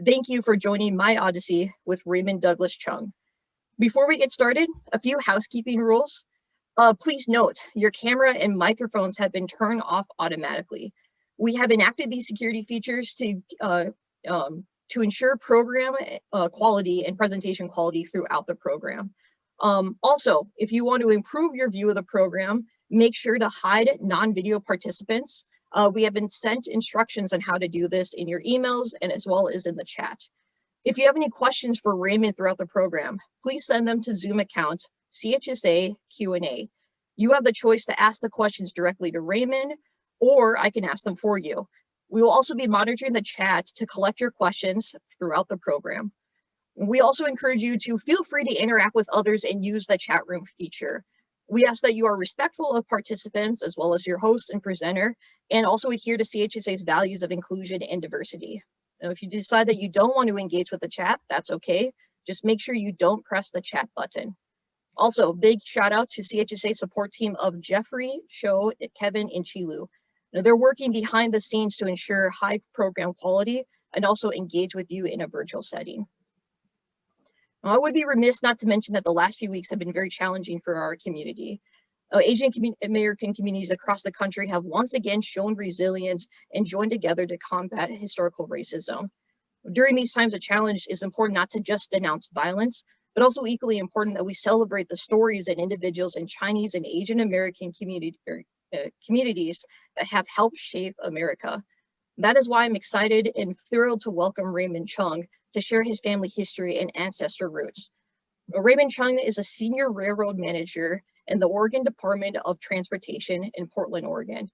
Thank you for joining My Odyssey with Raymond Douglas Chong. Before we get started, a few housekeeping rules. Please note, your camera and microphones have been turned off automatically. We have enacted these security features to ensure program quality and presentation quality throughout the program. Also, if you want to improve your view of the program, make sure to hide non-video participants. We have been sent instructions on how to do this in your emails and as well as in the chat. If you have any questions for Raymond throughout the program, please send them to Zoom account CHSA Q&A. You have the choice to ask the questions directly to Raymond, or I can ask them for you. We will also be monitoring the chat to collect your questions throughout the program. We also encourage you to feel free to interact with others and use the chat room feature. We ask that you are respectful of participants as well as your host and presenter, and also adhere to CHSA's values of inclusion and diversity. Now, if you decide that you don't want to engage with the chat, that's okay. Just make sure you don't press the chat button. Also, big shout out to CHSA support team of Jeffrey, Sho, Kevin, and Chilu. Now, they're working behind the scenes to ensure high program quality and also engage with you in a virtual setting. Now, I would be remiss not to mention that the last few weeks have been very challenging for our community. Asian American communities across the country have once again shown resilience and joined together to combat historical racism. During these times of challenge, it's important not to just denounce violence, but also equally important that we celebrate the stories and individuals in Chinese and Asian American communities that have helped shape America. That is why I'm excited and thrilled to welcome Raymond Chong to share his family history and ancestral roots. Raymond Chong is a senior railroad manager in the Oregon Department of Transportation in Portland, Oregon.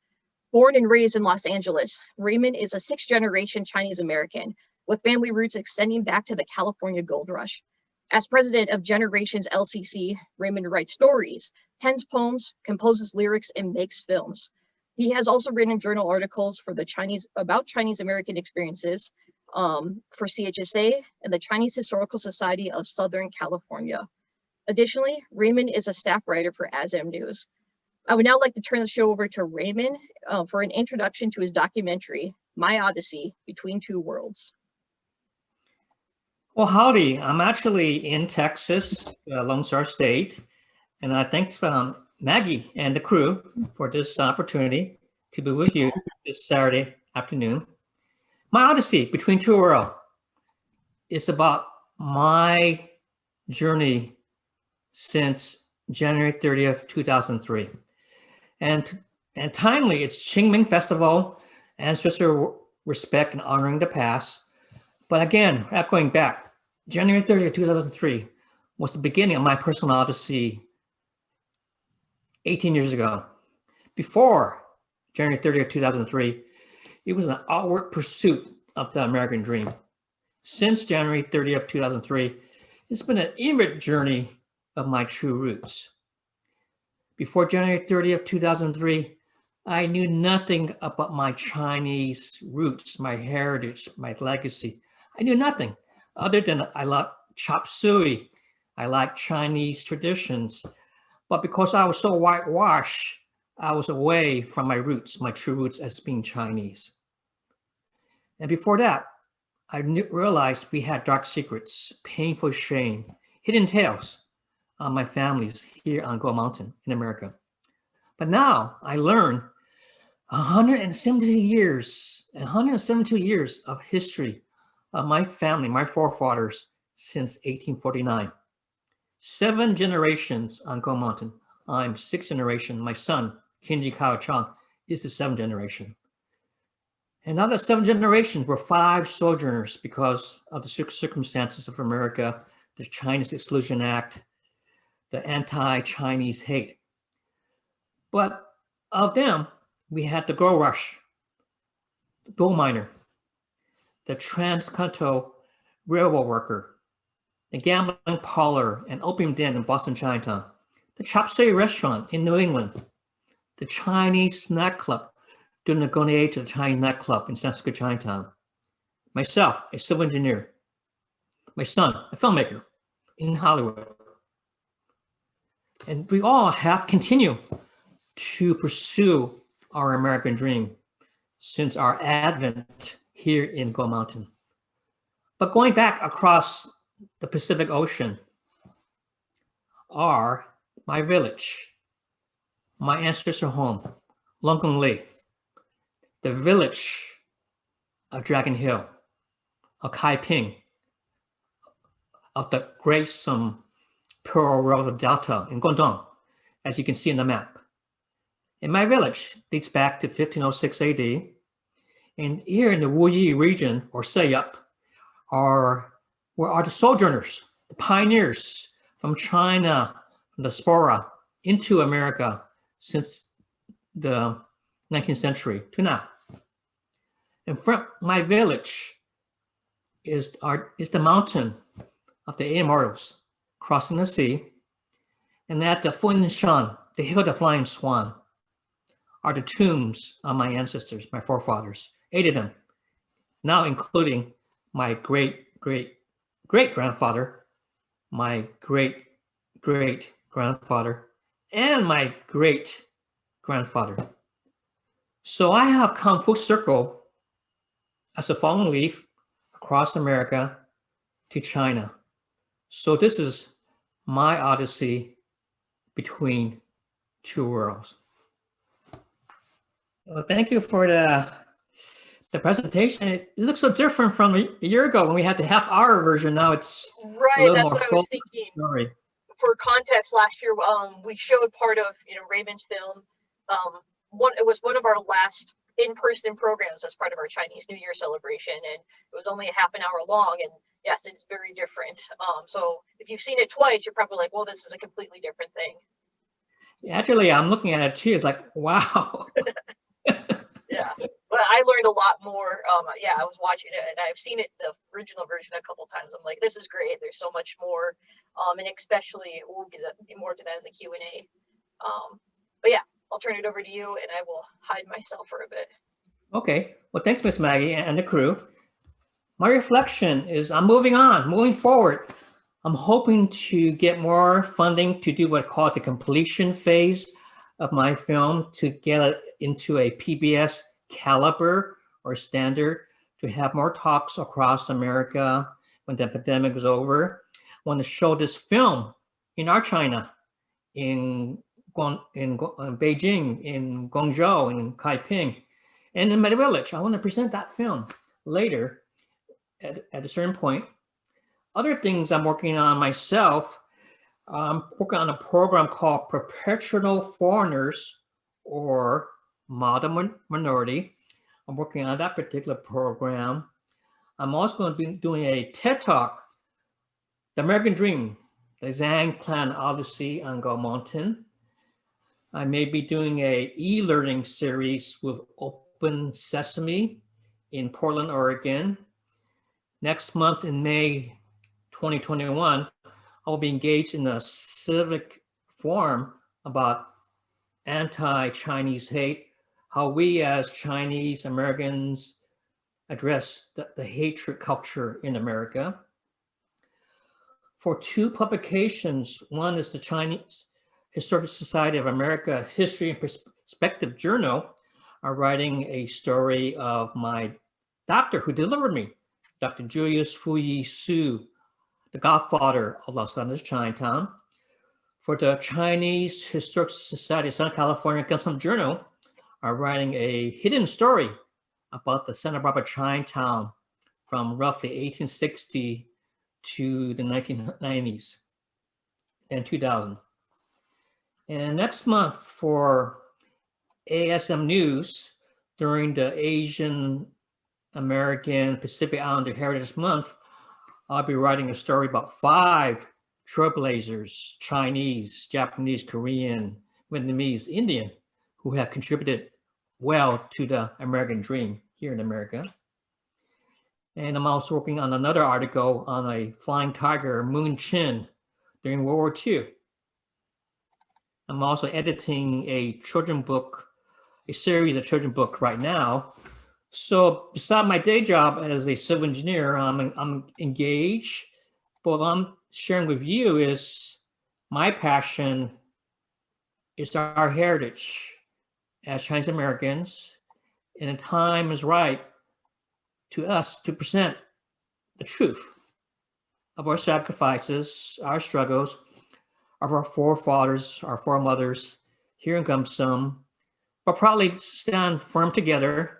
Born and raised in Los Angeles, Raymond is a sixth-generation Chinese American with family roots extending back to the California Gold Rush. As president of Generations LCC, Raymond writes stories, pens poems, composes lyrics, and makes films. He has also written journal articles for about Chinese American experiences for CHSA and the Chinese Historical Society of Southern California. Additionally, Raymond is a staff writer for ASM News. I would now like to turn the show over to Raymond for an introduction to his documentary, My Odyssey, Between Two Worlds. Well, howdy. I'm actually in Texas, Lone Star State, and I thanks Maggie and the crew for this opportunity to be with you this Saturday afternoon. My Odyssey, Between Two Worlds, is about my journey since January 30th, 2003. And timely, it's Qingming Festival, ancestral respect and honoring the past. But again, echoing back, January 30th, 2003 was the beginning of my personal odyssey 18 years ago. Before January 30th, 2003, it was an outward pursuit of the American dream. Since January 30th, 2003, it's been an inward journey of my true roots. Before January 30th, 2003, I knew nothing about my Chinese roots, my heritage, my legacy. I knew nothing other than I love chop suey. I like Chinese traditions. But because I was so whitewashed, I was away from my roots, my true roots as being Chinese. And before that, I realized we had dark secrets, painful shame, hidden tales on my families here on Gold Mountain in America. But now I learned 172 years of history of my family, my forefathers since 1849. 7 generations on Gold Mountain. I'm 6th generation. My son, Kinji Kao Chong, is the 7th generation. And out of 7 generations were 5 sojourners because of the circumstances of America, the Chinese Exclusion Act, the anti-Chinese hate. But of them, we had the gold rush, the gold miner, the Transcontinental Railroad worker, the gambling parlor and opium den in Boston Chinatown, the chop suey restaurant in New England, the Chinese snack club during the golden age of the Chinese nightclub in San Francisco Chinatown, myself, a civil engineer, my son, a filmmaker in Hollywood. And we all have continued to pursue our American dream since our advent here in Gold Mountain. But going back across the Pacific Ocean are my village, my ancestral home, Longkong, the village of Dragon Hill, of Kaiping, of the Great Pearl River Delta in Guangdong, as you can see in the map. And my village dates back to 1506 AD. And here in the Wuyi region, or Sayup, are the sojourners, the pioneers from China, from the diaspora into America since the 19th century to now. And from my village is the mountain of the 8 Immortals crossing the sea. And at the Funshan, the hill of the flying swan, are the tombs of my ancestors, my forefathers, 8 of them, now including my great-great-great-grandfather, my great-great-grandfather, and my great-grandfather. So I have come full circle as a fallen leaf across America to China. So this is my odyssey between two worlds. Well, thank you for the presentation. It looks so different from a year ago when we had the half-hour version. Now it's right. That's what I was thinking. Story. For context, last year we showed part of Raymond's film. It was one of our last in-person programs as part of our Chinese New Year celebration, and it was only a half an hour long. And yes, it's very different. So if you've seen it twice, you're probably like, well, this is a completely different thing. Actually, I'm looking at it too. It's like, wow. Yeah, but I learned a lot more. Yeah, I was watching it, and I've seen it, the original version, a couple times. I'm like, this is great. There's so much more, and especially we'll get more to that in the Q&A. But yeah, I'll turn it over to you, and I will hide myself for a bit. Okay. Well, thanks, Miss Maggie and the crew. My reflection is I'm moving forward. I'm hoping to get more funding to do what I call the completion phase of my film, to get it into a PBS caliber or standard, to have more talks across America when the pandemic is over. I want to show this film in our China, in Beijing, in Guangzhou, in Kaiping, and in my village. I want to present that film later at a certain point. Other things I'm working on myself, I'm working on a program called Perpetual Foreigners or Modern Minority. I'm working on that particular program. I'm also going to be doing a TED Talk, The American Dream, the Zhang Clan Odyssey on Go Mountain. I may be doing a e-learning series with Open Sesame in Portland, Oregon. Next month in May 2021, I'll be engaged in a civic forum about anti-Chinese hate, how we as Chinese Americans address the hatred culture in America. For 2 publications, one is the Chinese Historical Society of America History and Perspective Journal. I'm writing a story of my doctor who delivered me, Dr. Julius Fuyi Su, the godfather of Los Angeles Chinatown. For the Chinese Historical Society of Southern California Gunsum Journal, I'm writing a hidden story about the Santa Barbara Chinatown from roughly 1860 to the 1990s and 2000. And next month for ASM News, during the Asian American Pacific Islander Heritage Month, I'll be writing a story about 5 trailblazers, Chinese, Japanese, Korean, Vietnamese, Indian, who have contributed well to the American dream here in America. And I'm also working on another article on a flying tiger, Moon Chin, during World War II. I'm also editing a children's book, a series of children's book right now. So beside my day job as a civil engineer, I'm engaged, but what I'm sharing with you is my passion is our heritage as Chinese Americans, and the time is right to us to present the truth of our sacrifices, our struggles, of our forefathers, our foremothers. Here comes some, but probably stand firm together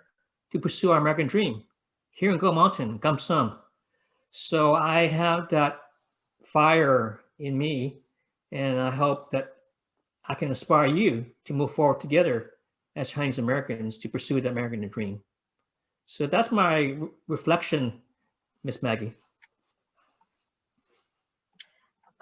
to pursue our American dream. Here in Go Mountain comes some. So I have that fire in me, and I hope that I can inspire you to move forward together as Chinese Americans to pursue the American dream. So that's my reflection, Miss Maggie.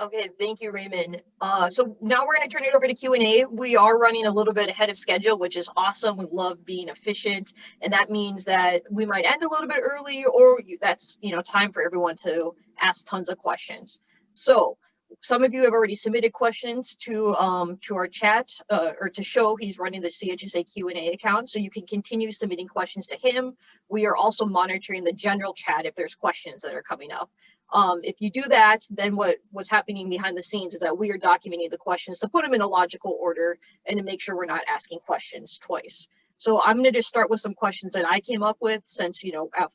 Okay, thank you, Raymond. So now we're going to turn it over to Q&A. We are running a little bit ahead of schedule, which is awesome. We love being efficient, and that means that we might end a little bit early, or that's time for everyone to ask tons of questions. So some of you have already submitted questions to our chat, or to Show. He's running the CHSA Q&A account, so you can continue submitting questions to him. We are also monitoring the general chat if there's questions that are coming up. If you do that, then what was happening behind the scenes is that we are documenting the questions to put them in a logical order and to make sure we're not asking questions twice. So I'm going to just start with some questions that I came up with since,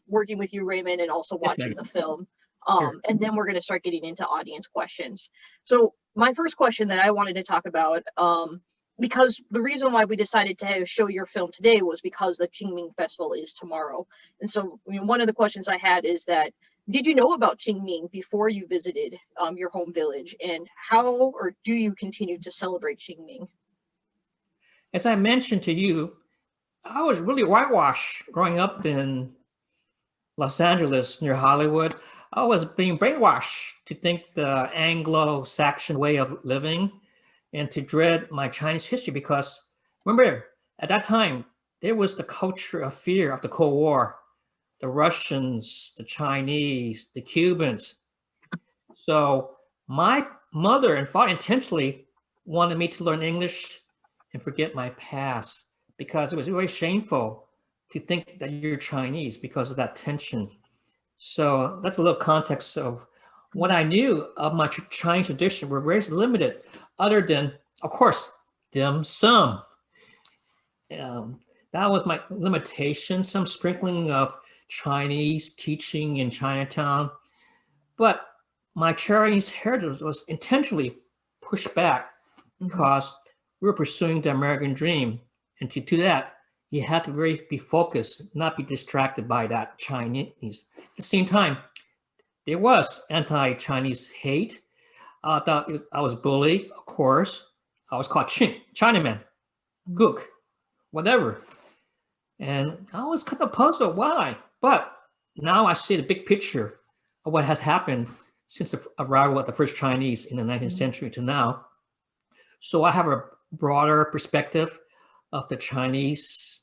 working with you, Raymond, and also watching the film. Sure. And then we're going to start getting into audience questions. So my first question that I wanted to talk about, because the reason why we decided to show your film today was because the Qingming Festival is tomorrow. And so one of the questions I had is that, did you know about Qingming before you visited your home village, and how or do you continue to celebrate Qingming? As I mentioned to you, I was really whitewashed growing up in Los Angeles near Hollywood. I was being brainwashed to think the Anglo-Saxon way of living and to dread my Chinese history, because remember, at that time, there was the culture of fear of the Cold War. The Russians, the Chinese, the Cubans. So my mother and father intentionally wanted me to learn English and forget my past, because it was very shameful to think that you're Chinese because of that tension. So that's a little context of what I knew of my Chinese tradition were very limited, other than, of course, dim sum. That was my limitation, some sprinkling of Chinese teaching in Chinatown, but my Chinese heritage was intentionally pushed back because we were pursuing the American dream, and to do that, you had to really be focused, not be distracted by that Chinese. At the same time, there was anti-Chinese hate. I was bullied, of course. I was called Chinaman, Gook, whatever, and I was kind of puzzled why. But now I see the big picture of what has happened since the arrival of the first Chinese in the 19th century to now. So I have a broader perspective of the Chinese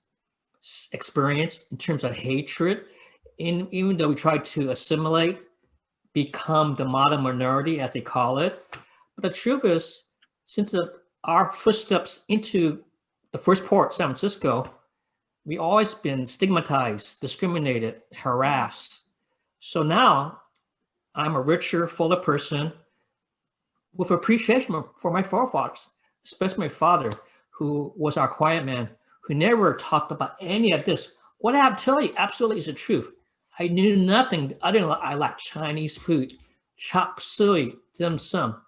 experience in terms of hatred. Even though we try to assimilate, become the modern minority, as they call it. But the truth is, since our footsteps into the first port, San Francisco, we've always been stigmatized, discriminated, harassed. So now I'm a richer, fuller person with appreciation for my forefathers, especially my father, who was our quiet man, who never talked about any of this. What I have to tell you absolutely is the truth. I knew nothing other than I liked Chinese food, chop suey, dim sum.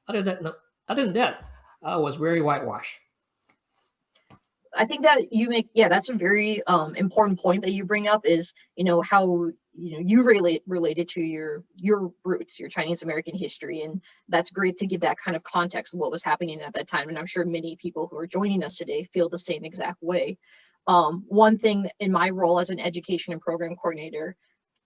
Other than that, I was very whitewashed. I think that that's a very important point that you bring up, is how you related to your roots, your Chinese American history, and that's great to give that kind of context of what was happening at that time. And I'm sure many people who are joining us today feel the same exact way. One thing in my role as an education and program coordinator,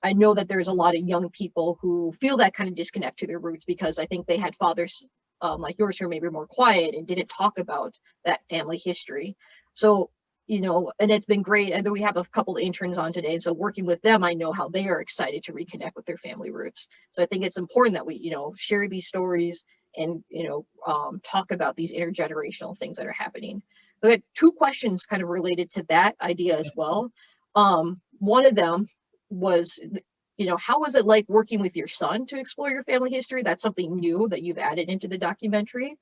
I know that there's a lot of young people who feel that kind of disconnect to their roots, because I think they had fathers like yours who are maybe more quiet and didn't talk about that family history. So, and it's been great. And we have a couple of interns on today. So working with them, I know how they are excited to reconnect with their family roots. So I think it's important that we, share these stories and, talk about these intergenerational things that are happening. We had two questions kind of related to that idea as well. One of them was, how was it like working with your son to explore your family history? That's something new that you've added into the documentary.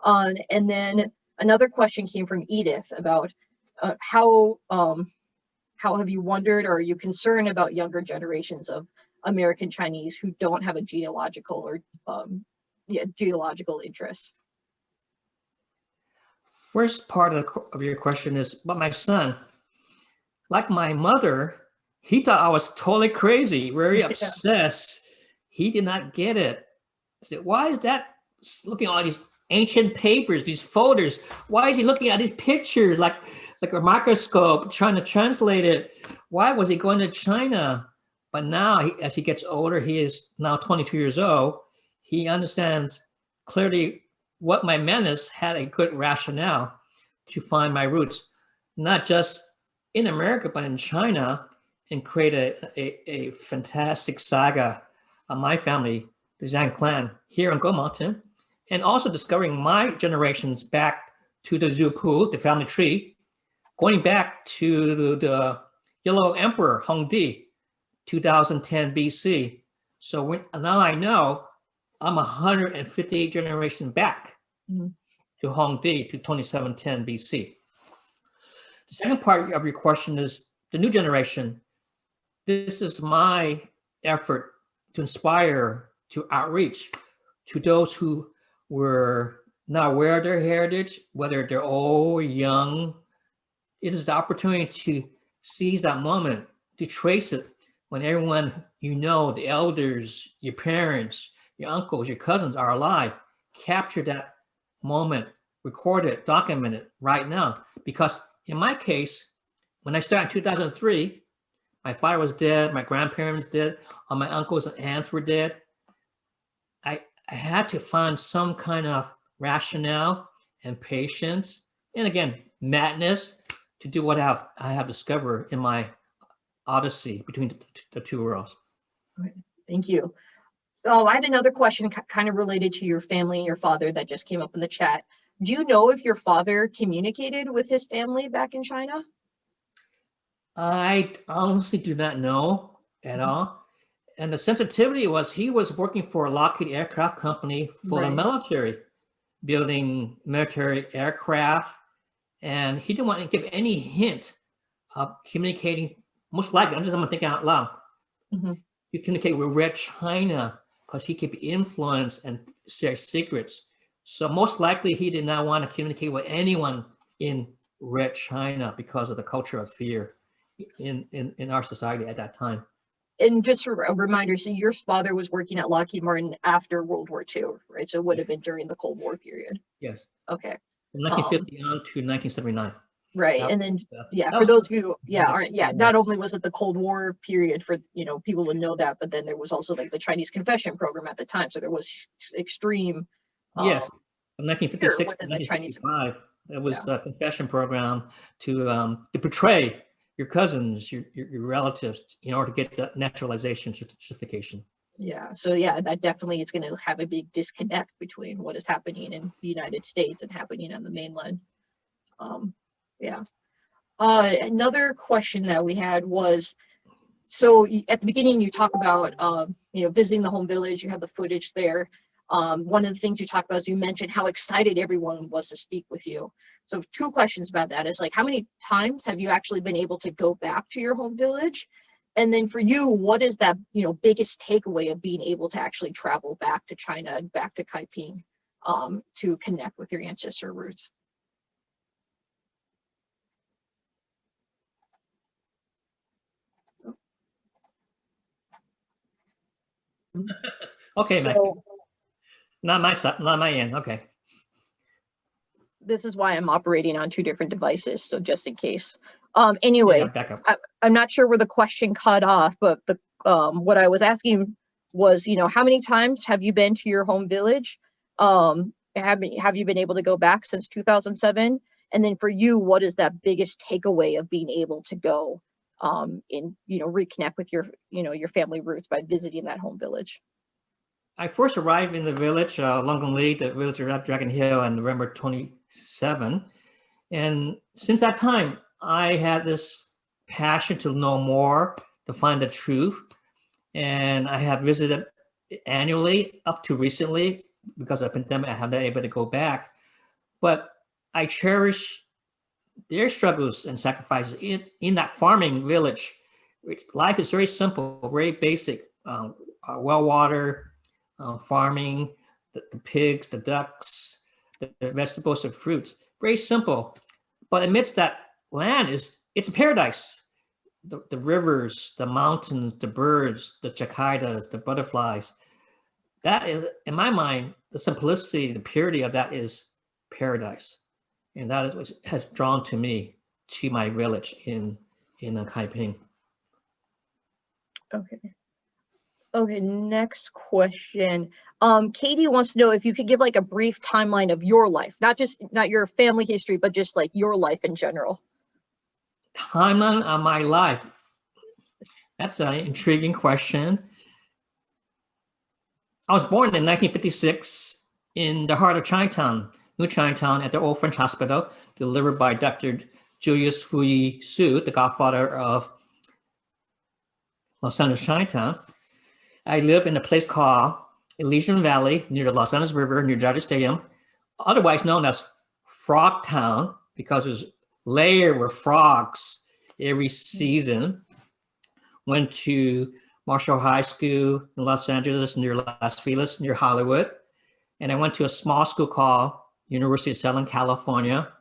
And then another question came from Edith about how have you wondered, or are you concerned about younger generations of American Chinese who don't have a genealogical or geological interest? First part of your question is, but my son, like my mother, he thought I was totally crazy, very obsessed. He did not get it. I said, why is that? Looking at all these ancient papers, these folders. Why is he looking at these pictures like a microscope, trying to translate it? Why was he going to China? But now, as he gets older, he is now 22 years old. He understands clearly what my menace had a good rationale to find my roots, not just in America, but in China, and create a fantastic saga of my family, the Zhang clan, here on Go Mountain, and also discovering my generations back to the Zupu, the family tree, going back to the Yellow Emperor, Hongdi, 2010 BC. So now I know I'm 158 generations back to Hongdi, to 2710 BC. The second part of your question is the new generation. This is my effort to inspire, to outreach to those who were not aware of their heritage, whether they're old or young. It is the opportunity to seize that moment, to trace it when everyone you know, the elders, your parents, your uncles, your cousins are alive. Capture that moment, record it, document it right now. Because in my case, when I started in 2003, my father was dead, my grandparents dead, all my uncles and aunts were dead. I had to find some kind of rationale and patience, and again, madness to do what I have discovered in my odyssey between the two worlds. Okay, thank you. Oh, I had another question kind of related to your family and your father that just came up in the chat. Do you know if your father communicated with his family back in China? I honestly do not know at all. And the sensitivity was he was working for a Lockheed Aircraft Company for the military, building military aircraft. And he didn't want to give any hint of communicating, most likely, I'm thinking out loud, you communicate with Red China because he could be influenced and share secrets. So most likely he did not want to communicate with anyone in Red China because of the culture of fear in our society at that time. And just a reminder, so your father was working at Lockheed Martin after World War II, right? So it would have been during the Cold War period. Yes. Okay. From 1950 on to 1979. Right. And then, for those of you, not only was it the Cold War period for, people would know that, but then there was also like the Chinese confession program at the time. So there was extreme. Yes. From 1956 to 1965, there was a confession program to portray your cousins, your relatives, in order to get the naturalization certification. Yeah, so that definitely is going to have a big disconnect between what is happening in the United States and happening on the mainland. Another question that we had was, so at the beginning you talk about, visiting the home village, you have the footage there. One of the things you talked about is you mentioned how excited everyone was to speak with you. So 2 questions about that is like, how many times have you actually been able to go back to your home village? And then for you, what is that, biggest takeaway of being able to actually travel back to China and back to Kaiping to connect with your ancestor roots? Okay, so, not my end. Okay. This is why I'm operating on 2 different devices, so just in case. Anyway, I'm not sure where the question cut off, but what I was asking was, how many times have you been to your home village? Have you been able to go back since 2007? And then for you, what is that biggest takeaway of being able to go reconnect with your family roots by visiting that home village? I first arrived in the village, Longli, the village of Dragon Hill, on November 27. And since that time, I had this passion to know more, to find the truth. And I have visited annually up to recently. Because of the pandemic, I have not been able to go back. But I cherish their struggles and sacrifices in that farming village. Life is very simple, very basic. uh, well water, farming, the pigs, the ducks, the vegetables and fruits. Very simple. But amidst that land it's a paradise. The rivers, the mountains, the birds, the cicadas, the butterflies. That is, in my mind, the simplicity, the purity of that is paradise. And that is what has drawn to me to my village in Kaiping. Okay. Okay, next question. Katie wants to know if you could give like a brief timeline of your life, not your family history, but just like your life in general. Timeline of my life. That's an intriguing question. I was born in 1956 in the heart of Chinatown, New Chinatown, at the Old French Hospital, delivered by Dr. Julius Fouilly Su, the godfather of Los Angeles Chinatown. I live in a place called Elysian Valley near the Los Angeles River, near Dodger Stadium, otherwise known as Frog Town, because it was layered with frogs every season. Went to Marshall High School in Los Angeles, near Las Feliz, near Hollywood. And I went to a small school called University of Southern California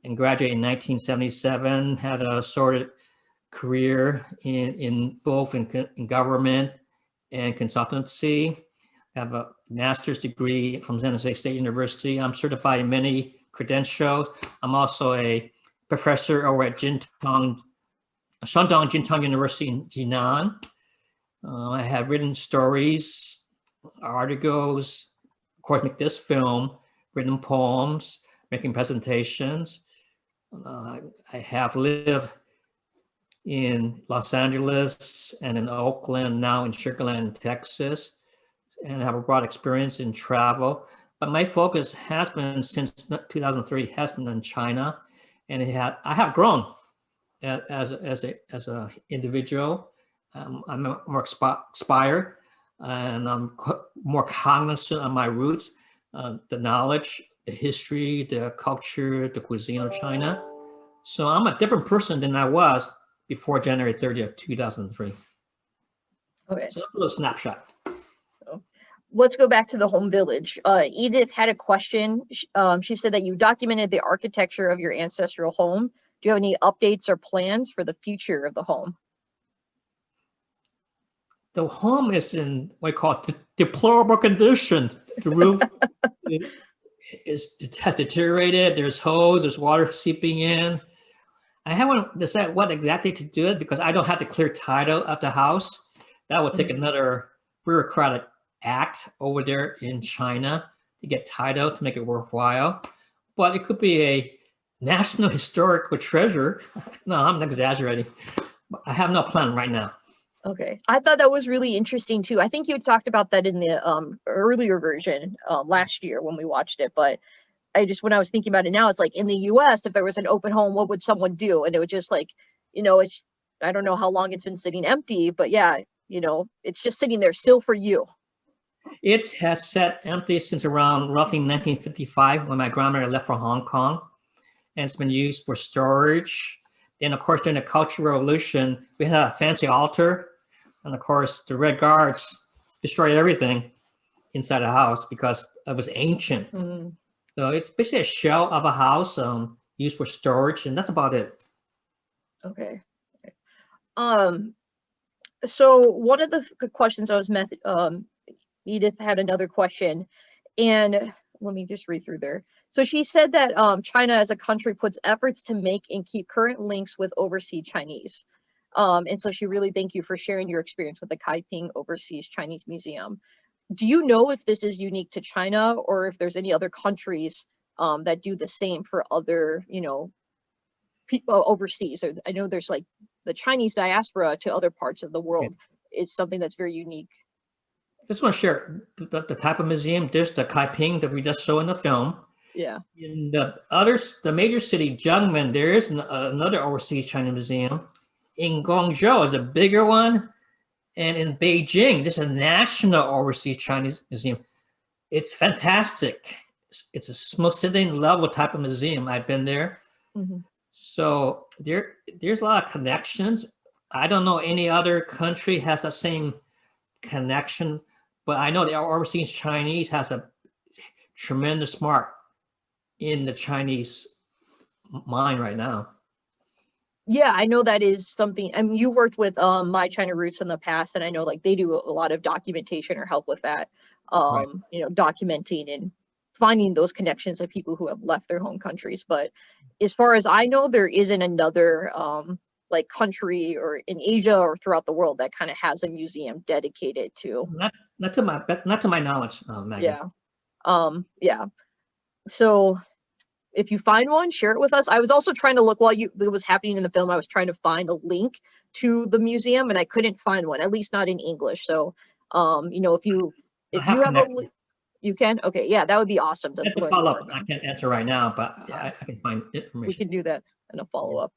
and graduated in 1977, had a sorted career in both in government and consultancy. I have a master's degree from San Jose State University. I'm certified in many credentials. I'm also a professor over at Shandong Jintong University in Jinan. I have written stories, articles, of course, make this film, written poems, making presentations. I have lived in Los Angeles and in Oakland, now in Sugar Land, Texas, and have a broad experience in travel. But my focus has been, since 2003, has been in China, and I have grown as a individual. I'm more inspired, and I'm more cognizant of my roots, the knowledge, the history, the culture, the cuisine of China. So I'm a different person than I was before January 30th, 2003. Okay. So that's a little snapshot. Let's go back to the home village. Edith had a question. She said that you documented the architecture of your ancestral home. Do you have any updates or plans for the future of the home? The home is in what I call deplorable condition. The roof has deteriorated. There's holes, there's water seeping in. I haven't decided what exactly to do it because I don't have to clear title of the house. That would take another bureaucratic act over there in China to get title to make it worthwhile. But it could be a national historical treasure. No, I'm exaggerating. I have no plan right now. Okay, I thought that was really interesting too. I think you talked about that in the earlier version last year when we watched it, but when I was thinking about it now, it's like in the US, if there was an open home, what would someone do? And it would just like, I don't know how long it's been sitting empty, but yeah, it's just sitting there still for you. It has sat empty since around roughly 1955 when my grandmother left for Hong Kong, and it's been used for storage. Then of course, during the Cultural Revolution, we had a fancy altar, and of course, the Red Guards destroyed everything inside the house because it was ancient. Mm-hmm. So it's basically a shell of a house used for storage, and that's about it. Okay. So one of the questions I was Edith had another question, and let me just read through there. So she said that China as a country puts efforts to make and keep current links with overseas Chinese. And so she really thanked you for sharing your experience with the Kaiping Overseas Chinese Museum. Do you know if this is unique to China or if there's any other countries that do the same for other, people overseas? Or I know there's like the Chinese diaspora to other parts of the world. Okay. It's something that's very unique. I just want to share the type of museum. There's the Kaiping that we just saw in the film. Yeah. In the major city, Qingming, there is another overseas Chinese museum. In Guangzhou is a bigger one. And in Beijing, there's a national overseas Chinese museum. It's fantastic. It's a most sitting level type of museum. I've been there. Mm-hmm. So there's a lot of connections. I don't know any other country has the same connection, but I know the overseas Chinese has a tremendous mark in the Chinese mind right now. Yeah, I know that is something. I mean, you worked with My China Roots in the past, and I know like they do a lot of documentation or help with that. Right. You know, documenting and finding those connections of people who have left their home countries. But as far as I know, there isn't another like country or in Asia or throughout the world that kind of has a museum dedicated to. Not to my knowledge, Maggie. Yeah. Yeah. So if you find one, share it with us. I was also trying to look while it was happening in the film. I was trying to find a link to the museum, and I couldn't find one, at least not in English. So, you know, if you have a, you can. Okay, yeah, that would be awesome to learn more about. I can't answer right now, but Yeah. I can find information. We can do that in a follow up.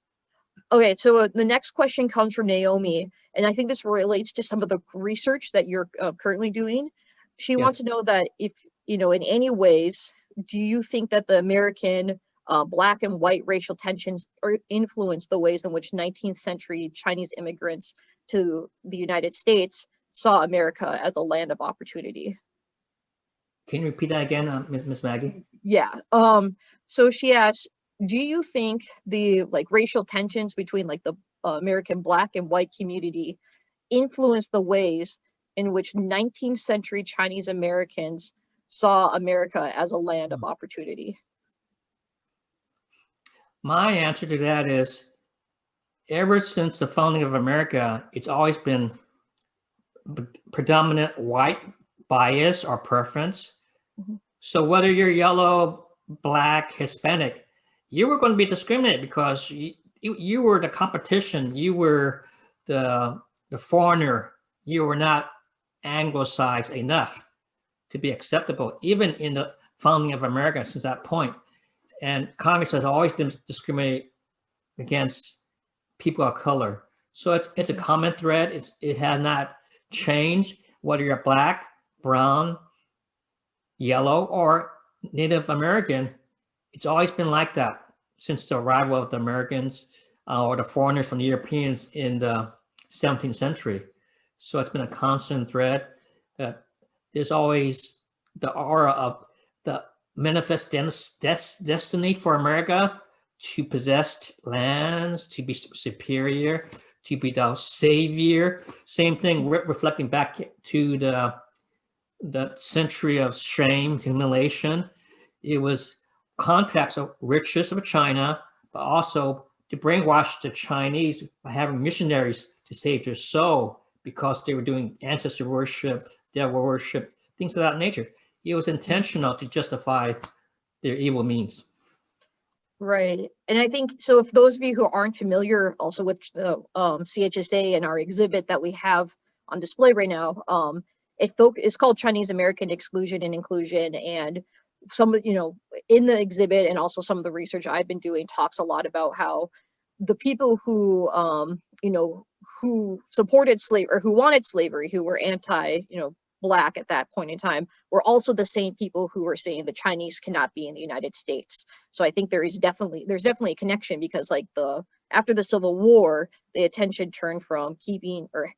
Okay, so the next question comes from Naomi, and I think this relates to some of the research that you're currently doing. She wants to know that if, you know, in any ways, do you think that the American black and white racial tensions influence the ways in which 19th century Chinese immigrants to the United States saw America as a land of opportunity? Can you repeat that again, Miss Maggie? Yeah. So she asks, do you think the like racial tensions between like the American black and white community influence the ways in which 19th century Chinese Americans saw America as a land of opportunity? My answer to that is, ever since the founding of America, it's always been predominant white bias or preference. Mm-hmm. So whether you're yellow, black, Hispanic, you were going to be discriminated because you were the competition. You were the foreigner. You were not anglicized enough to be acceptable, even in the founding of America since that point. And Congress has always been discriminated against people of color. So it's a common thread. It has not changed, whether you're black, brown, yellow, or Native American. It's always been like that since the arrival of the Americans or the foreigners from the Europeans in the 17th century. So it's been a constant thread that there's always the aura of the manifest destiny for America to possess lands, to be superior, to be the savior. Same thing reflecting back to the century of shame, humiliation. It was context of riches of China, but also to brainwash the Chinese by having missionaries to save their soul because they were doing ancestor worship, devil worship, things of that nature. It was intentional to justify their evil means. Right. And I think so. If those of you who aren't familiar also with the CHSA and our exhibit that we have on display right now, it's called Chinese American Exclusion and Inclusion. And some, you know, in the exhibit and also some of the research I've been doing talks a lot about how the people who, you know, who supported slavery or who wanted slavery, who were anti, you know, Black at that point in time, were also the same people who were saying the Chinese cannot be in the United States. So I think there's definitely a connection, because like after the Civil War, the attention turned from keeping or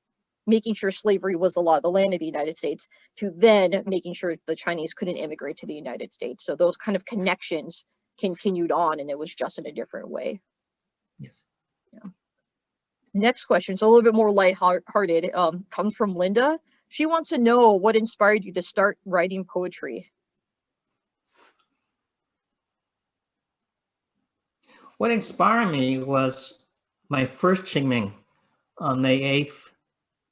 making sure slavery was the law of the land of the United States to then making sure the Chinese couldn't immigrate to the United States. So those kind of connections continued on, and it was just in a different way. Yes. Yeah. Next question, so a little bit more lighthearted, comes from Linda. She wants to know what inspired you to start writing poetry. What inspired me was my first Qingming on May 8th,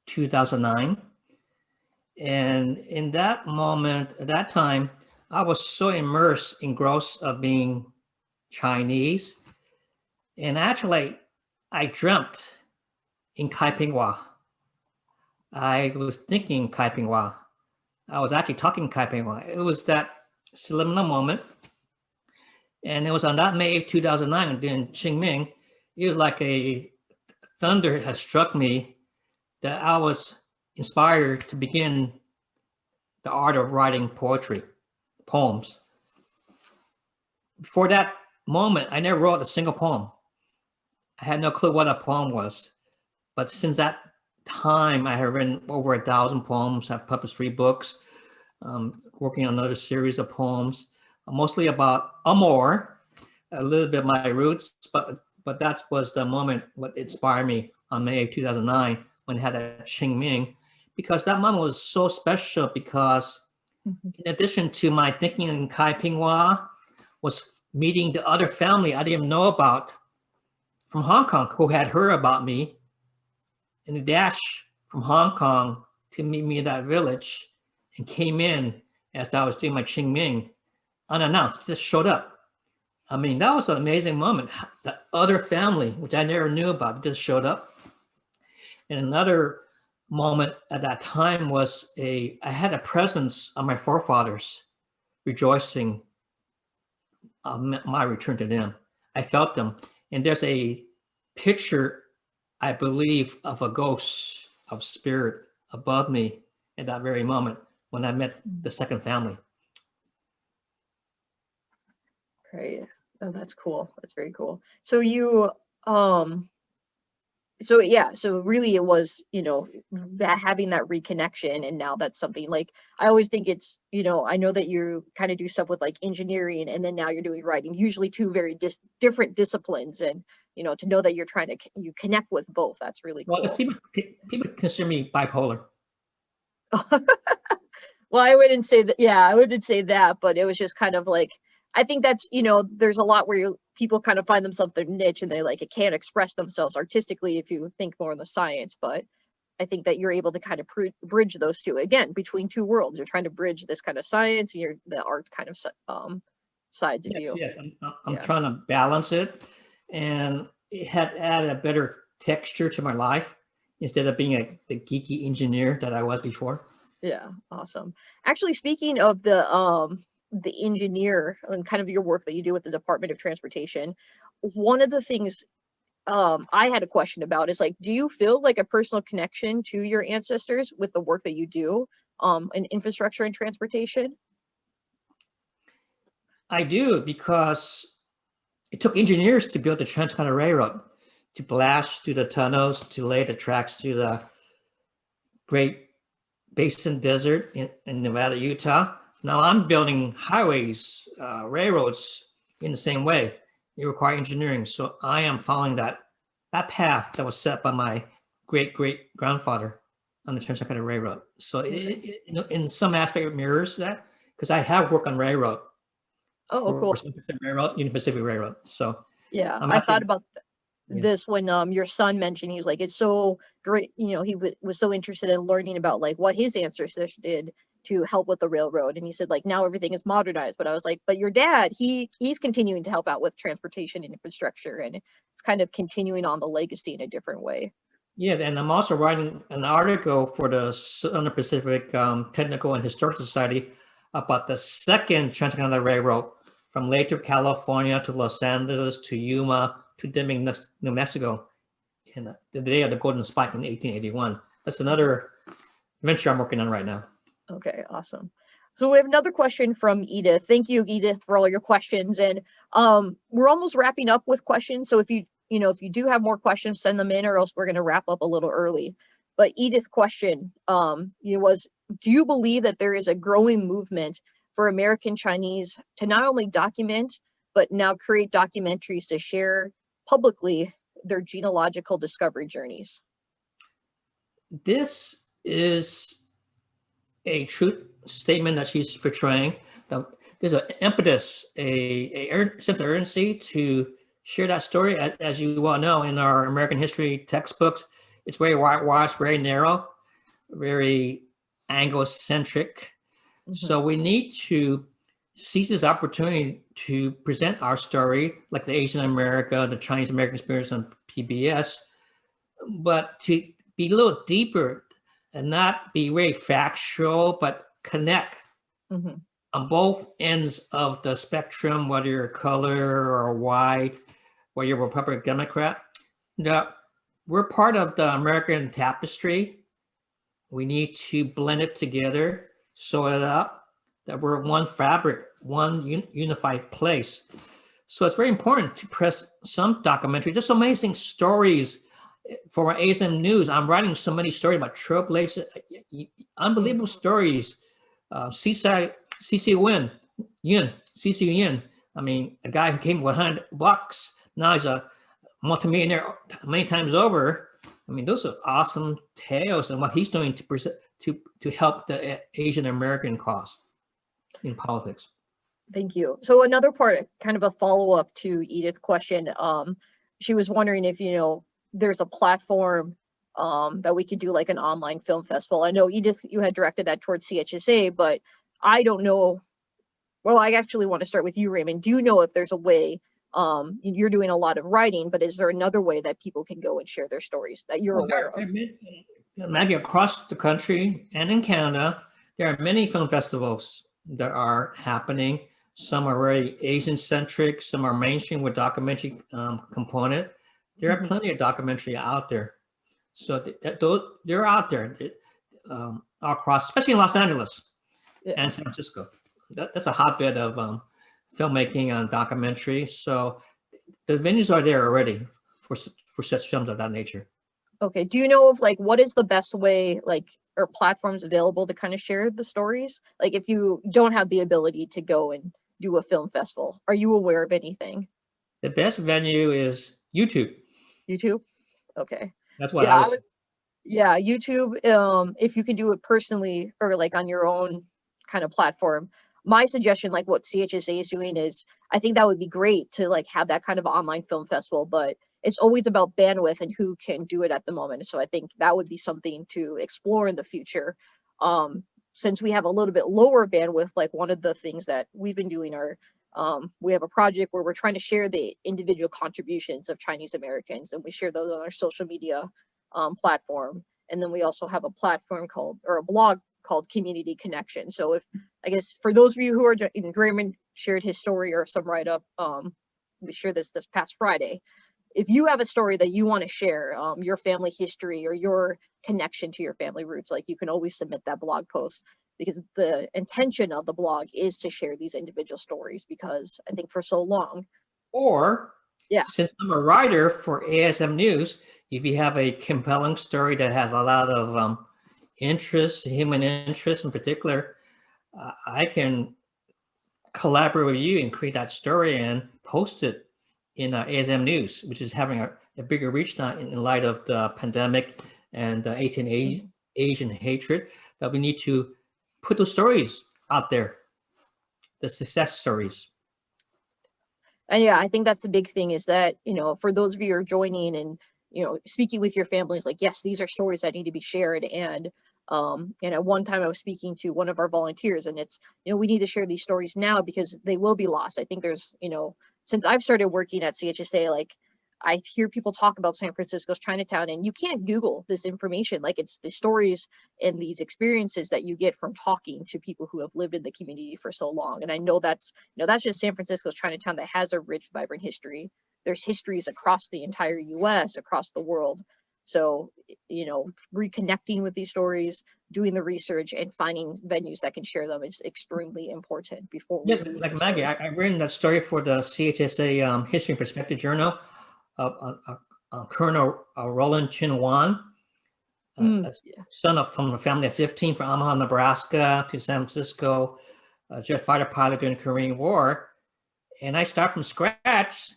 2009. And in that moment, at that time, I was so engrossed of being Chinese. And actually, I dreamt in Kaiping. I was thinking Kaiping. I was actually talking Kaiping. It was that subliminal moment. And it was on that May 8, 2009, and then Qingming, it was like a thunder had struck me that I was inspired to begin the art of writing poems. Before that moment, I never wrote a single poem. I had no clue what a poem was. But since that time, I have written over 1,000 poems. I've published 3 books, working on another series of poems, mostly about Amor, a little bit my roots, but that was the moment what inspired me on May of 2009 when I had a Qingming, because that moment was so special because in addition to my thinking in Kaiping was meeting the other family I didn't even know about from Hong Kong who had heard about me, and the dash from Hong Kong to meet me in that village and came in as I was doing my Qingming unannounced, just showed up. I mean, that was an amazing moment. The other family, which I never knew about, just showed up. And another moment at that time was I had a presence of my forefathers rejoicing my return to them. I felt them. And there's a picture, I believe, of a ghost of spirit above me at that very moment when I met the second family. Right. Oh, that's cool. That's very cool. So you, so really it was, that having that reconnection, and now that's something like, I always think it's, I know that you kind of do stuff with like engineering, and then now you're doing writing, usually two very different disciplines, and to know that you're trying to you connect with both, that's really cool. Well, people consider me bipolar. Well, I wouldn't say that. Yeah, I wouldn't say that, but it was just kind of like, I think that's, there's a lot where people kind of find themselves their niche, and they like, it can't express themselves artistically if you think more in the science. But I think that you're able to kind of bridge those two, again, between two worlds. You're trying to bridge this kind of science and the art kind of sides of you. Yes, I'm trying to balance it, and it had added a better texture to my life instead of being the geeky engineer that I was before. Yeah, awesome. Actually, speaking of the engineer and kind of your work that you do with the Department of Transportation, one of the things I had a question about is like, do you feel like a personal connection to your ancestors with the work that you do in infrastructure and transportation? I do, because it took engineers to build the Transcontinental Railroad, to blast through the tunnels, to lay the tracks through the Great Basin Desert in Nevada, Utah. Now I'm building highways, railroads in the same way. They require engineering. So I am following that path that was set by my great-great-grandfather on the Transcontinental Railroad. So in some aspect it mirrors that, because I have worked on railroad. Oh, cool. Union Pacific Railroad. So yeah, I thought about this when your son mentioned, he was like, it's so great, he was so interested in learning about like what his ancestors did to help with the railroad, and he said like now everything is modernized, but I was like, but your dad, he's continuing to help out with transportation and infrastructure, and it's kind of continuing on the legacy in a different way. Yeah, and I'm also writing an article for the Southern Pacific Technical and Historical Society about the second Transcontinental Railroad from Lathrop, California to Los Angeles to Yuma to Deming, New Mexico, in the day of the Golden Spike in 1881. That's another venture I'm working on right now. Okay, awesome. So we have another question from Edith. Thank you, Edith, for all your questions. And we're almost wrapping up with questions. So if you do have more questions, send them in, or else we're going to wrap up a little early. But Edith's question was, do you believe that there is a growing movement for American Chinese to not only document, but now create documentaries to share publicly their genealogical discovery journeys? This is a true statement that she's portraying. There's an impetus, a sense of urgency to share that story. As you well know, in our American history textbooks, it's very whitewashed, very narrow, very Anglo-centric. Mm-hmm. So we need to seize this opportunity to present our story, like the Asian America, the Chinese American experience on PBS, but to be a little deeper and not be very factual, but connect on both ends of the spectrum, whether you're color or white, whether you're Republican or Democrat. Now, we're part of the American tapestry. We need to blend it together, sew it up, that we're one fabric, one unified place. So it's very important to press some documentary, just amazing stories. for my ASM News, I'm writing so many stories about trailblazers, unbelievable stories. CC Yin. I mean, a guy who came with $100, now he's a multimillionaire many times over. I mean, those are awesome tales and what he's doing to present to help the Asian American cause in politics. Thank you. So another part, kind of a follow-up to Edith's question, she was wondering if, there's a platform that we could do like an online film festival. I know, Edith, you had directed that towards CHSA, but I don't know. Well, I actually want to start with you, Raymond. Do you know if there's a way, you're doing a lot of writing, but is there another way that people can go and share their stories that you're aware of? Maggie, across the country and in Canada, there are many film festivals that are happening. Some are very Asian-centric, some are mainstream with documentary component. There are plenty of documentary out there. So they're out there across, especially in Los Angeles and San Francisco. That's a hotbed of filmmaking and documentary. So the venues are there already for such films of that nature. Okay. Do you know of like what is the best way, or platforms available to kind of share the stories? Like if you don't have the ability to go and do a film festival, are you aware of anything? The best venue is YouTube. YouTube? Okay. That's what I was. Yeah, YouTube, if you can do it personally or like on your own kind of platform. My suggestion, like what CHSA is doing, is I think that would be great to like have that kind of online film festival, but it's always about bandwidth and who can do it at the moment. So I think that would be something to explore in the future. Since we have a little bit lower bandwidth, like one of the things that we've been doing are we have a project where we're trying to share the individual contributions of Chinese Americans, and we share those on our social media platform. And then we also have a platform a blog called Community Connection. So if, I guess, for those of you who are, Raymond shared his story or some write-up, we shared this past Friday. If you have a story that you want to share, your family history or your connection to your family roots, like you can always submit that blog post, because the intention of the blog is to share these individual stories, because I think for so long. Or, since I'm a writer for ASM News, if you have a compelling story that has a lot of interest, human interest in particular, I can collaborate with you and create that story and post it in ASM News, which is having a bigger reach now in light of the pandemic and the Asian hatred, that we need to put those stories out there, the success stories. And yeah, I think that's the big thing, is that, for those of you who are joining and, speaking with your families, like, yes, these are stories that need to be shared. And at one time I was speaking to one of our volunteers, and it's, we need to share these stories now because they will be lost. I think there's, since I've started working at CHSA, like I hear people talk about San Francisco's Chinatown, and you can't Google this information. Like it's the stories and these experiences that you get from talking to people who have lived in the community for so long. And I know that's, that's just San Francisco's Chinatown that has a rich, vibrant history. There's histories across the entire US, across the world. So, reconnecting with these stories, doing the research, and finding venues that can share them is extremely important before we lose like Maggie, I read that story for the CHSA History and Perspective Journal of Colonel Roland Chin Wan, son from a family of 15 from Omaha, Nebraska to San Francisco, jet fighter pilot during the Korean War. And I start from scratch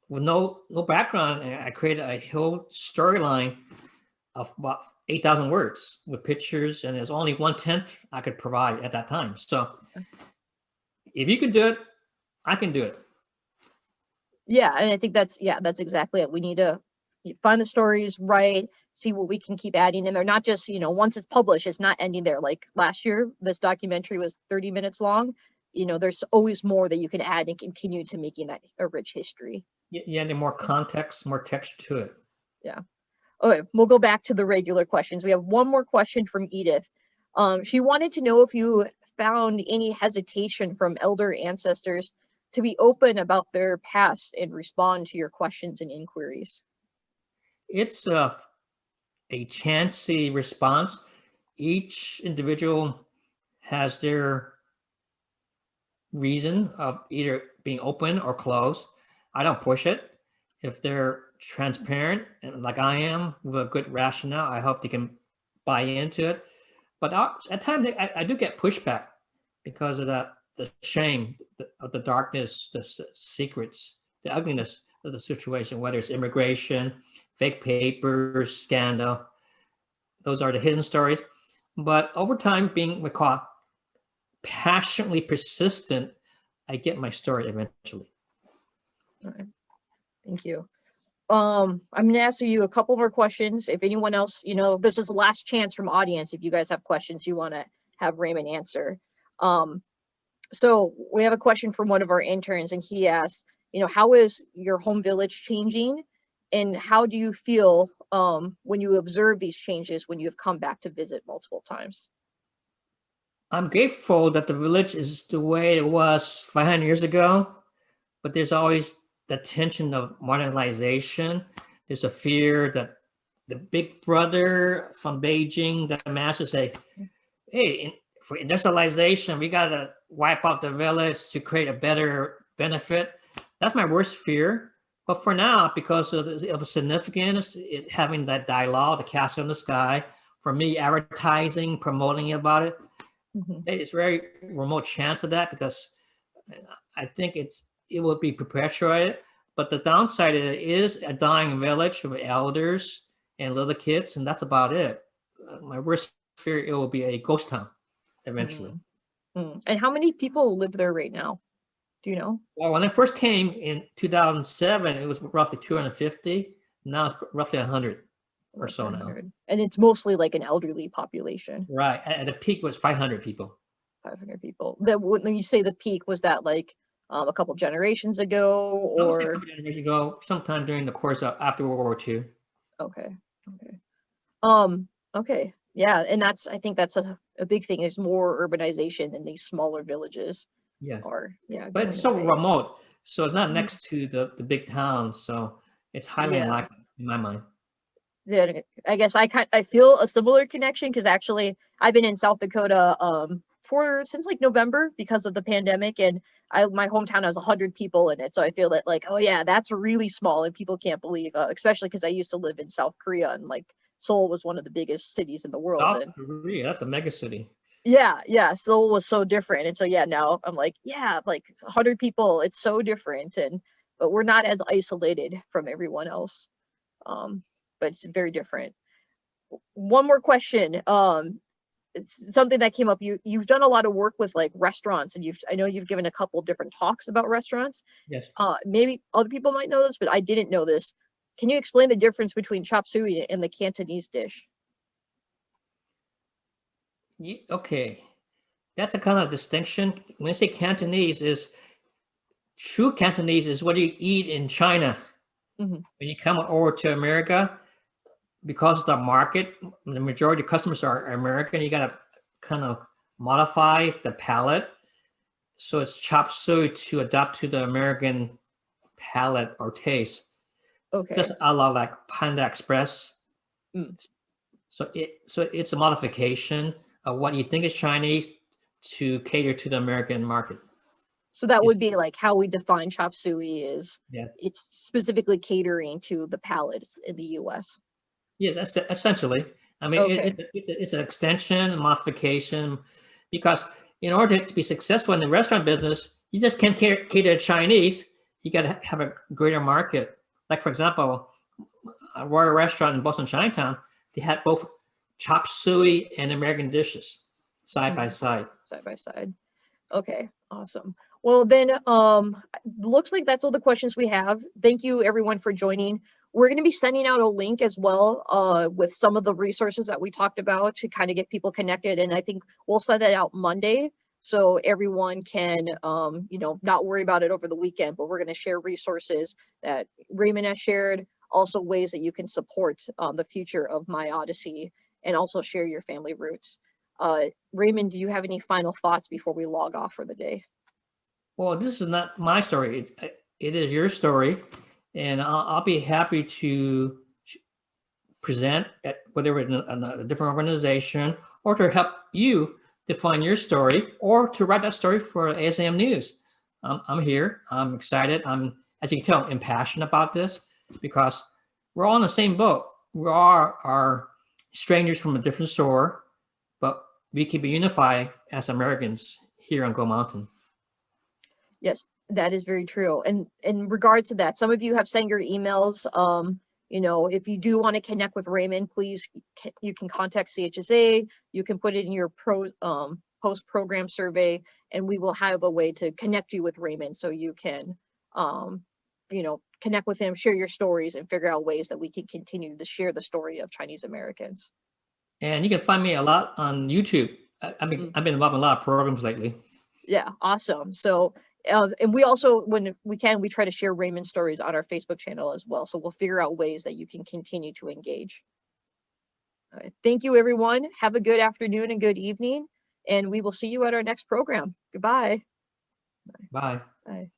with no background, and I created a whole storyline of about 8,000 words with pictures, and there's only 1/10 I could provide at that time. So if you can do it, I can do it. Yeah, and I think that's exactly it. We need to find the stories, write, see what we can keep adding. And they're not just, once it's published, it's not ending there. Like last year, this documentary was 30 minutes long. There's always more that you can add and continue to making that a rich history. Yeah, and more context, more texture to it. Yeah. Okay, we'll go back to the regular questions. We have one more question from Edith. She wanted to know if you found any hesitation from elder ancestors to be open about their past and respond to your questions and inquiries. It's a chancy response. Each individual has their reason of either being open or closed. I don't push it. If they're transparent and like I am with a good rationale, I hope they can buy into it. But at times I do get pushback because of the shame of the darkness, the secrets, the ugliness of the situation, whether it's immigration, fake papers, scandal. Those are the hidden stories. But over time, being what we call passionately persistent, I get my story eventually. All right. Thank you. I'm going to ask you a couple more questions. If anyone else, this is the last chance from audience. If you guys have questions you want to have Raymond answer. So we have a question from one of our interns, and he asked, how is your home village changing? And how do you feel when you observe these changes when you have come back to visit multiple times? I'm grateful that the village is the way it was 500 years ago, but there's always the tension of modernization. There's a fear that the big brother from Beijing, the master say, hey, for industrialization, we got to wipe out the village to create a better benefit. That's my worst fear. But for now, because of the significance, having that dialogue, the castle in the sky, for me, advertising, promoting about it, it's very remote chance of that because I think it will be perpetuated. But the downside is a dying village with elders and little kids, and that's about it. My worst fear, it will be a ghost town eventually. And how many people live there right now? Do you know? Well, when I first came in 2007, it was roughly 250. Now it's roughly 100 or so now. And it's mostly like an elderly population. Right. At the peak was 500 people. 500 people. When you say the peak, was that like a couple generations ago, or a couple generations ago, sometime during the course of after World War II? Okay. Okay. Yeah, and I think that's a big thing. Is more urbanization in these smaller villages. Yeah. But it's so remote, so it's not next to the big towns, so it's highly unlikely in my mind. Yeah, I guess I feel a similar connection because actually I've been in South Dakota since like November because of the pandemic, and my hometown has 100 people in it, so I feel that like, oh yeah, that's really small and people can't believe, especially because I used to live in South Korea, and like Seoul was one of the biggest cities in the world. South Korea, that's a mega city. Yeah, Seoul was so different, and so now I'm like, like 100 people, it's so different, but we're not as isolated from everyone else, but it's very different. One more question. It's something that came up. You've done a lot of work with like restaurants, and I know you've given a couple different talks about restaurants. Yes. Maybe other people might know this, but I didn't know this. Can you explain the difference between chop suey and the Cantonese dish? Okay, that's a kind of distinction. When I say Cantonese, true Cantonese is what you eat in China. When you come over to America, because of the market, the majority of customers are American, you got to kind of modify the palate. So it's chop suey to adapt to the American palate or taste. Okay. Just a la like Panda Express. So it's a modification of what you think is Chinese to cater to the American market. So that would be like how we define chop suey is it's specifically catering to the palates in the U.S. Yeah, that's essentially. I mean, it's an extension, a modification, because in order to be successful in the restaurant business, you just can't cater to Chinese. You got to have a greater market. Like, for example, a Royal Restaurant in Boston Chinatown, they had both chop suey and American dishes side by side. Side by side. Okay, awesome. Well, then, looks like that's all the questions we have. Thank you, everyone, for joining. We're going to be sending out a link as well with some of the resources that we talked about to kind of get people connected. And I think we'll send that out Monday so everyone can, not worry about it over the weekend. But we're going to share resources that Raymond has shared, also ways that you can support the future of My Odyssey, and also share your family roots. Raymond, do you have any final thoughts before we log off for the day? Well, this is not my story. It is your story. And I'll be happy to present at whether in a different organization or to help you define your story or to write that story for ASAM News. I'm here. I'm excited. As you can tell, I'm passionate about this because we're all in the same boat. We are strangers from a different shore, but we can be unified as Americans here on Go Mountain. Yes, that is very true. And in regard to that, some of you have sent your emails. If you do want to connect with Raymond, please, you can contact CHSA. You can put it in your post-program survey, and we will have a way to connect you with Raymond so you can, connect with him, share your stories, and figure out ways that we can continue to share the story of Chinese Americans. And you can find me a lot on YouTube. I've been involved in a lot of programs lately. Yeah, awesome. So, and we also, when we can, we try to share Raymonds stories on our Facebook channel as well. So we'll figure out ways that you can continue to engage. All right. Thank you, everyone. Have a good afternoon and good evening. And we will see you at our next program. Goodbye. Bye. Bye.